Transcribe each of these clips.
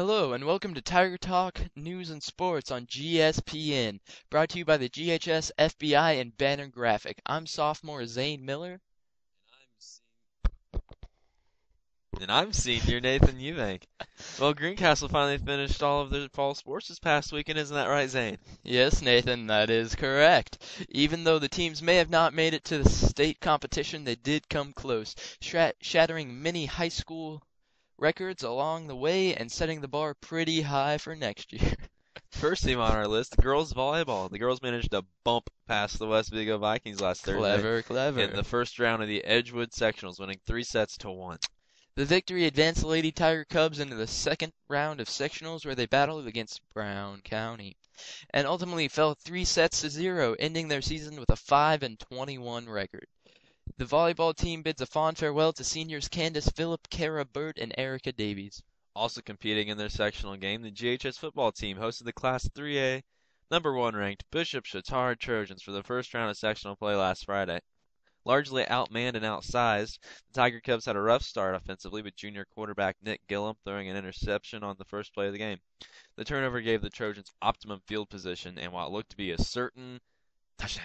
Hello and welcome to Tiger Talk News and Sports on GSPN, brought to you by the GHS, FBI, and Banner Graphic. I'm sophomore Zane Miller. And I'm senior Nathan Eubank. Well, Greencastle finally finished all of their fall sports this past weekend, isn't that right, Zane? Yes, Nathan, that is correct. Even though the teams may have not made it to the state competition, they did come close, shattering many high school records along the way and setting the bar pretty high for next year. First team on our list, the girls volleyball. The girls managed to bump past the West Vigo Vikings last Thursday Clever. in the first round of the Edgewood sectionals, winning 3-1. The victory advanced the Lady Tiger Cubs into the second round of sectionals where they battled against Brown County and ultimately fell 3-0, ending their season with a 5-21 record. The volleyball team bids a fond farewell to seniors Candace Phillip, Kara Burt, and Erica Davies. Also competing in their sectional game, the GHS football team hosted the Class 3A number 1 ranked Bishop Chatard Trojans for the first round of sectional play last Friday. Largely outmanned and outsized, the Tiger Cubs had a rough start offensively with junior quarterback Nick Gillum throwing an interception on the first play of the game. The turnover gave the Trojans optimum field position and what looked to be a certain touchdown.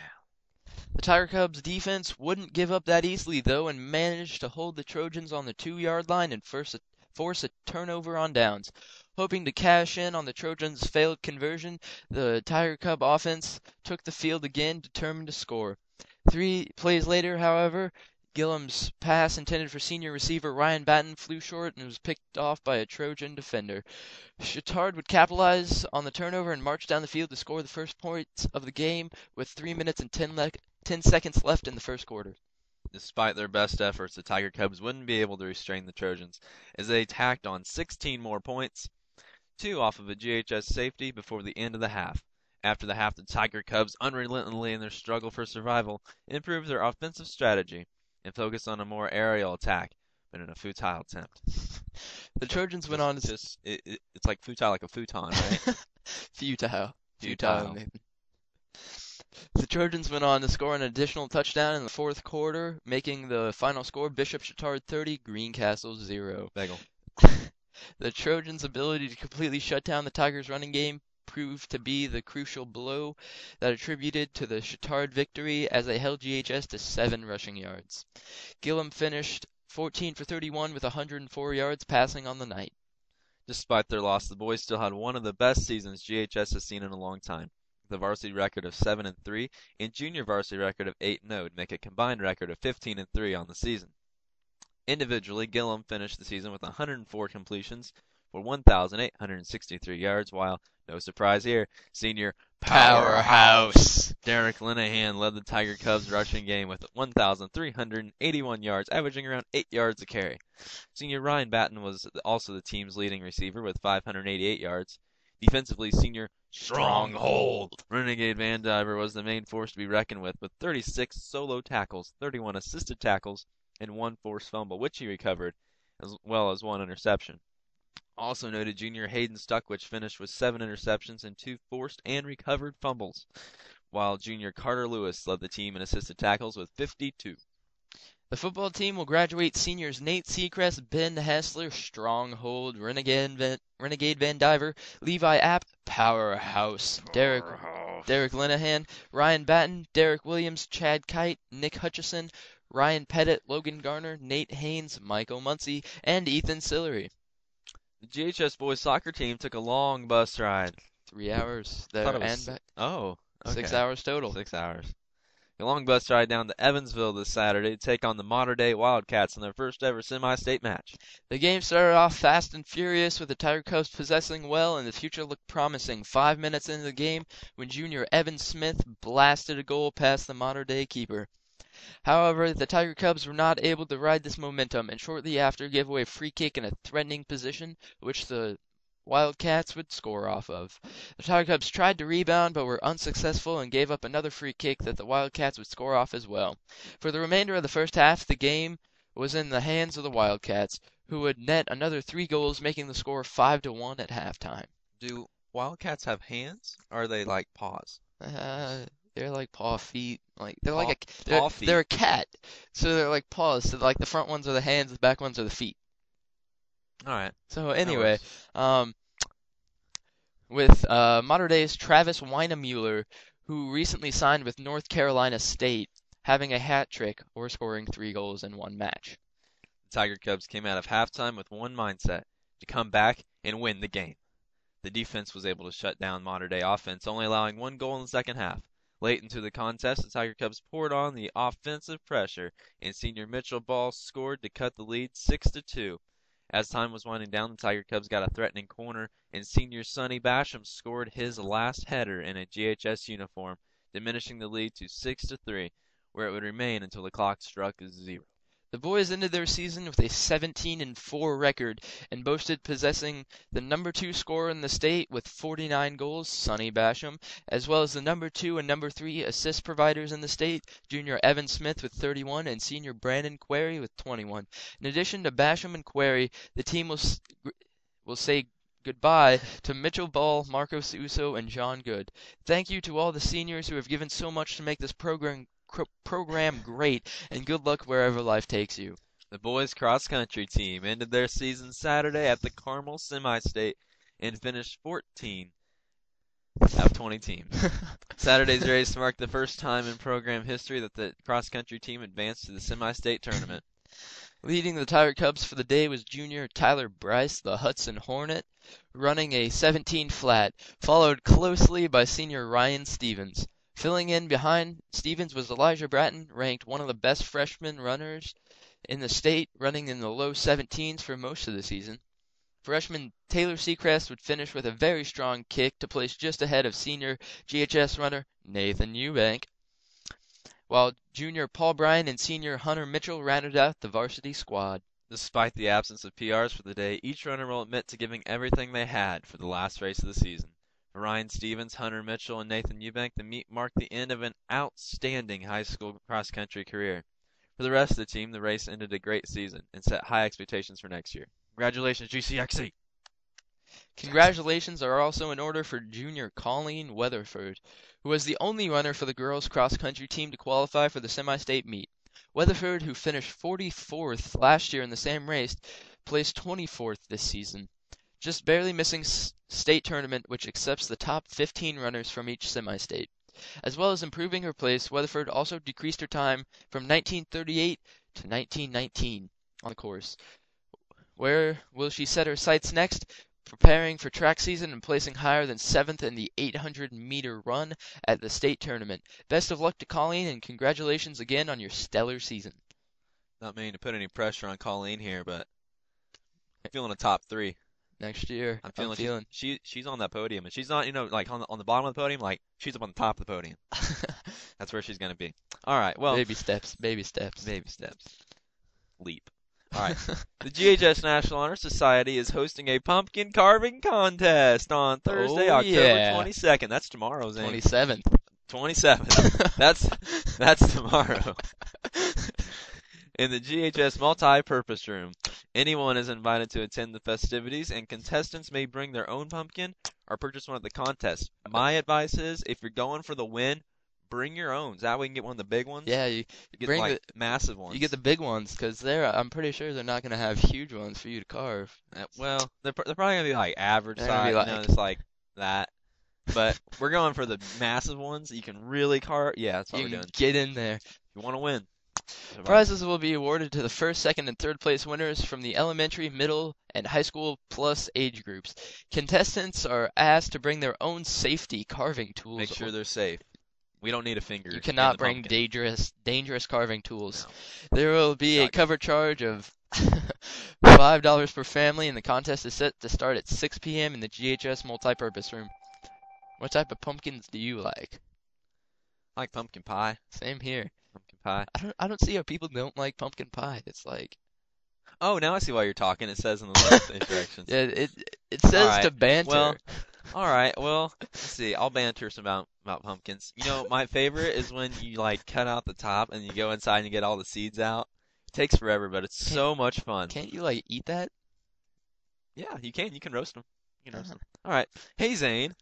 The Tiger Cubs defense wouldn't give up that easily though and managed to hold the Trojans on the 2-yard line and force a turnover on downs. Hoping to cash in on the Trojans' failed conversion, the Tiger Cub offense took the field again, determined to score. 3 plays later, however, Gillum's pass intended for senior receiver Ryan Batten flew short and was picked off by a Trojan defender. Chatard would capitalize on the turnover and march down the field to score the first points of the game with 3 minutes and 10 seconds left in the first quarter. Despite their best efforts, the Tiger Cubs wouldn't be able to restrain the Trojans as they tacked on 16 more points, 2 off of a GHS safety before the end of the half. After the half, the Tiger Cubs, unrelentingly in their struggle for survival, improved their offensive strategy and focused on a more aerial attack, but in a futile attempt. The Trojans went on to... It's like futile like a futon, right? Futile. Futile. The Trojans went on to score an additional touchdown in the fourth quarter, making the final score Bishop Chatard 30, Greencastle 0. Bagel. The Trojans' ability to completely shut down the Tigers' running game proved to be the crucial blow that attributed to the Chatard victory as they held GHS to 7 rushing yards. Gillum finished 14 for 31 with 104 yards passing on the night. Despite their loss, the boys still had one of the best seasons GHS has seen in a long time. The varsity record of 7-3 and junior varsity record of 8-0 would make a combined record of 15-3 on the season. Individually, Gillum finished the season with 104 completions for 1,863 yards, while, no surprise here, senior Powerhouse Derek Linehan led the Tiger Cubs rushing game with 1,381 yards, averaging around 8 yards a carry. Senior Ryan Batten was also the team's leading receiver with 588 yards. Defensively, senior Stronghold Renegade Van Diver was the main force to be reckoned with 36 solo tackles, 31 assisted tackles, and 1 forced fumble, which he recovered, as well as 1 interception. Also noted junior Hayden Stuckwich finished with 7 interceptions and 2 forced and recovered fumbles, while junior Carter Lewis led the team in assisted tackles with 52. The football team will graduate seniors Nate Seacrest, Ben Hessler, Stronghold, Renegade Van Diver, Levi App, Powerhouse, Derek Linehan, Ryan Batten, Derek Williams, Chad Kite, Nick Hutchison, Ryan Pettit, Logan Garner, Nate Haynes, Michael Muncie, and Ethan Sillery. The GHS boys soccer team took a long bus ride. 3 hours there and back. Oh, okay. 6 hours total. 6 hours. A long bus ride down to Evansville this Saturday to take on the modern-day Wildcats in their first ever semi-state match. The game started off fast and furious with the Tiger Cubs possessing well and the future looked promising 5 minutes into the game when junior Evan Smith blasted a goal past the modern-day keeper. However, the Tiger Cubs were not able to ride this momentum and shortly after gave away a free kick in a threatening position which the Wildcats would score off of. The Tiger Cubs tried to rebound but were unsuccessful and gave up another free kick that the Wildcats would score off as well. For the remainder of the first half, the game was in the hands of the Wildcats, who would net another 3 goals, making the score 5-1 at halftime. Do Wildcats have hands? Or are they like paws? They're like paw feet. Like they're a cat, so they're like paws. So like the front ones are the hands, the back ones are the feet. All right. So anyway, with Mater Dei's Travis Weinemuller, who recently signed with North Carolina State, having a hat trick or scoring 3 goals in one match. The Tiger Cubs came out of halftime with one mindset: to come back and win the game. The defense was able to shut down Mater Dei offense, only allowing 1 goal in the second half. Late into the contest, the Tiger Cubs poured on the offensive pressure, and senior Mitchell Ball scored to cut the lead 6-2. As time was winding down, the Tiger Cubs got a threatening corner, and senior Sonny Basham scored his last header in a GHS uniform, diminishing the lead to 6-3, where it would remain until the clock struck 0. The boys ended their season with a 17-4 record and boasted possessing the number 2 scorer in the state with 49 goals, Sonny Basham, as well as the number 2 and number 3 assist providers in the state, junior Evan Smith with 31 and senior Brandon Query with 21. In addition to Basham and Query, the team will say goodbye to Mitchell Ball, Marcos Uso, and John Good. Thank you to all the seniors who have given so much to make this program great, and good luck wherever life takes you. The boys cross country team ended their season Saturday at the Carmel Semi-State and finished 14 out of 20 teams. Saturday's race marked the first time in program history that the cross country team advanced to the semi-state tournament. Leading the Tiger Cubs for the day was junior Tyler Bryce, the Hudson Hornet, running a 17 flat, followed closely by senior Ryan Stevens. Filling in behind Stevens was Elijah Bratton, ranked one of the best freshman runners in the state, running in the low 17s for most of the season. Freshman Taylor Seacrest would finish with a very strong kick to place just ahead of senior GHS runner Nathan Eubank, while junior Paul Bryan and senior Hunter Mitchell rounded out the varsity squad. Despite the absence of PRs for the day, each runner will admit to giving everything they had for the last race of the season. For Ryan Stevens, Hunter Mitchell, and Nathan Eubank, the meet marked the end of an outstanding high school cross-country career. For the rest of the team, the race ended a great season and set high expectations for next year. Congratulations, GCXC! Congratulations are also in order for junior Colleen Weatherford, who was the only runner for the girls' cross-country team to qualify for the semi-state meet. Weatherford, who finished 44th last year in the same race, placed 24th this season, just barely missing state tournament, which accepts the top 15 runners from each semi-state. As well as improving her place, Weatherford also decreased her time from 1938 to 1919 on the course. Where will she set her sights next? Preparing for track season and placing higher than 7th in the 800-meter run at the state tournament. Best of luck to Colleen, and congratulations again on your stellar season. Not meaning to put any pressure on Colleen here, but I'm feeling a top 3. Next year, I'm feeling she's on that podium, and she's not, like on the bottom of the podium, like she's up on the top of the podium. That's where she's gonna be. All right, well, baby steps. Leap. All right. The GHS National Honor Society is hosting a pumpkin carving contest on Thursday, October 22nd. That's tomorrow, Zane. 27th. 27th. That's tomorrow. In the GHS Multi-Purpose Room. Anyone is invited to attend the festivities, and contestants may bring their own pumpkin or purchase one at the contest. My advice is, if you're going for the win, bring your own. That way you can get one of the big ones. Yeah, you get bring like massive ones. You get the big ones, because I'm pretty sure they're not going to have huge ones for you to carve. Well, they're probably going to be like average They're size, gonna be just like that. But we're going for the massive ones that you can really carve. Yeah, that's what we're doing. Get in there. If you want to win. Prizes will be awarded to the first, second, and third place winners from the elementary, middle, and high school plus age groups. Contestants are asked to bring their own safety carving tools. Make sure they're safe. We don't need a finger. You cannot bring dangerous carving tools. No. There will be a cover charge of $5 per family, and the contest is set to start at 6 p.m. in the GHS Multipurpose Room. What type of pumpkins do you like? I like pumpkin pie. Same here. Pumpkin pie. I don't see how people don't like pumpkin pie. It's like... Oh, now I see why you're talking. It says in the left directions. Yeah, it says right. to banter. Well, all right. Well, let's see. I'll banter some about pumpkins. You know, my favorite is when you like cut out the top and you go inside and you get all the seeds out. It takes forever, but it's so much fun. Can't you like eat that? Yeah, you can. You can roast them. You can roast them. All right. Hey, Zane.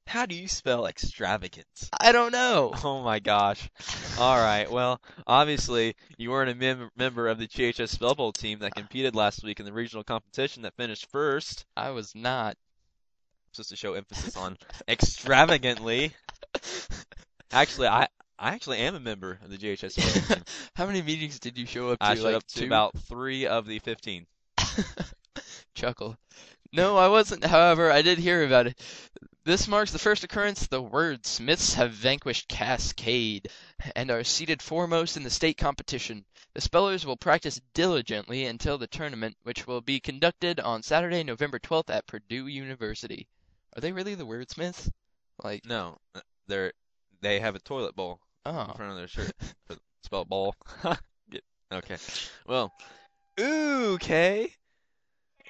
How do you spell extravagant? I don't know. Oh my gosh. All right. Well, obviously, you weren't a member of the GHS Spell Bowl team that competed last week in the regional competition that finished first. I was not. supposed to show emphasis on extravagantly. Actually, I actually am a member of the GHS sports team. How many meetings did you show up to? I showed Like up to two? about 3 of the 15. Chuckle. No, I wasn't. However, I did hear about it. This marks the first occurrence the wordsmiths have vanquished Cascade and are seated foremost in the state competition. The spellers will practice diligently until the tournament, which will be conducted on Saturday, November 12th at Purdue University. Are they really the wordsmiths? Like, No, they have a toilet bowl in oh. front of their shirt. Spell ball. Okay. Well, okay.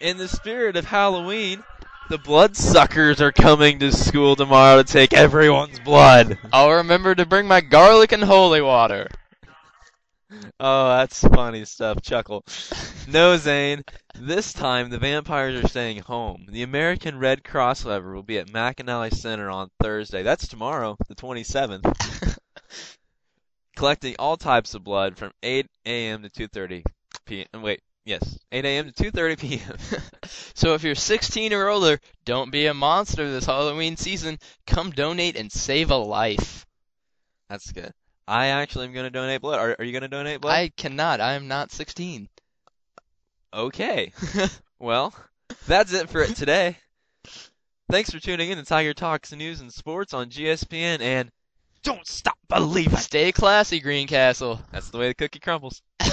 In the spirit of Halloween, the bloodsuckers are coming to school tomorrow to take everyone's blood. I'll remember to bring my garlic and holy water. Oh, that's funny stuff. Chuckle. No, Zane. This time the vampires are staying home. The American Red Cross, however, will be at McAnally Center on Thursday. That's tomorrow, the 27th. Collecting all types of blood from 8 a.m. to 2:30 p.m. Wait, yes, 8 a.m. to 2:30 p.m. So if you're 16 or older, don't be a monster this Halloween season. Come donate and save a life. That's good. I actually am going to donate blood. Are you going to donate blood? I cannot. I am not 16. Okay. Well, that's it for it today. Thanks for tuning in to Tiger Talks News and Sports on GSPN, and don't stop believing. Stay classy, Greencastle. That's the way the cookie crumbles.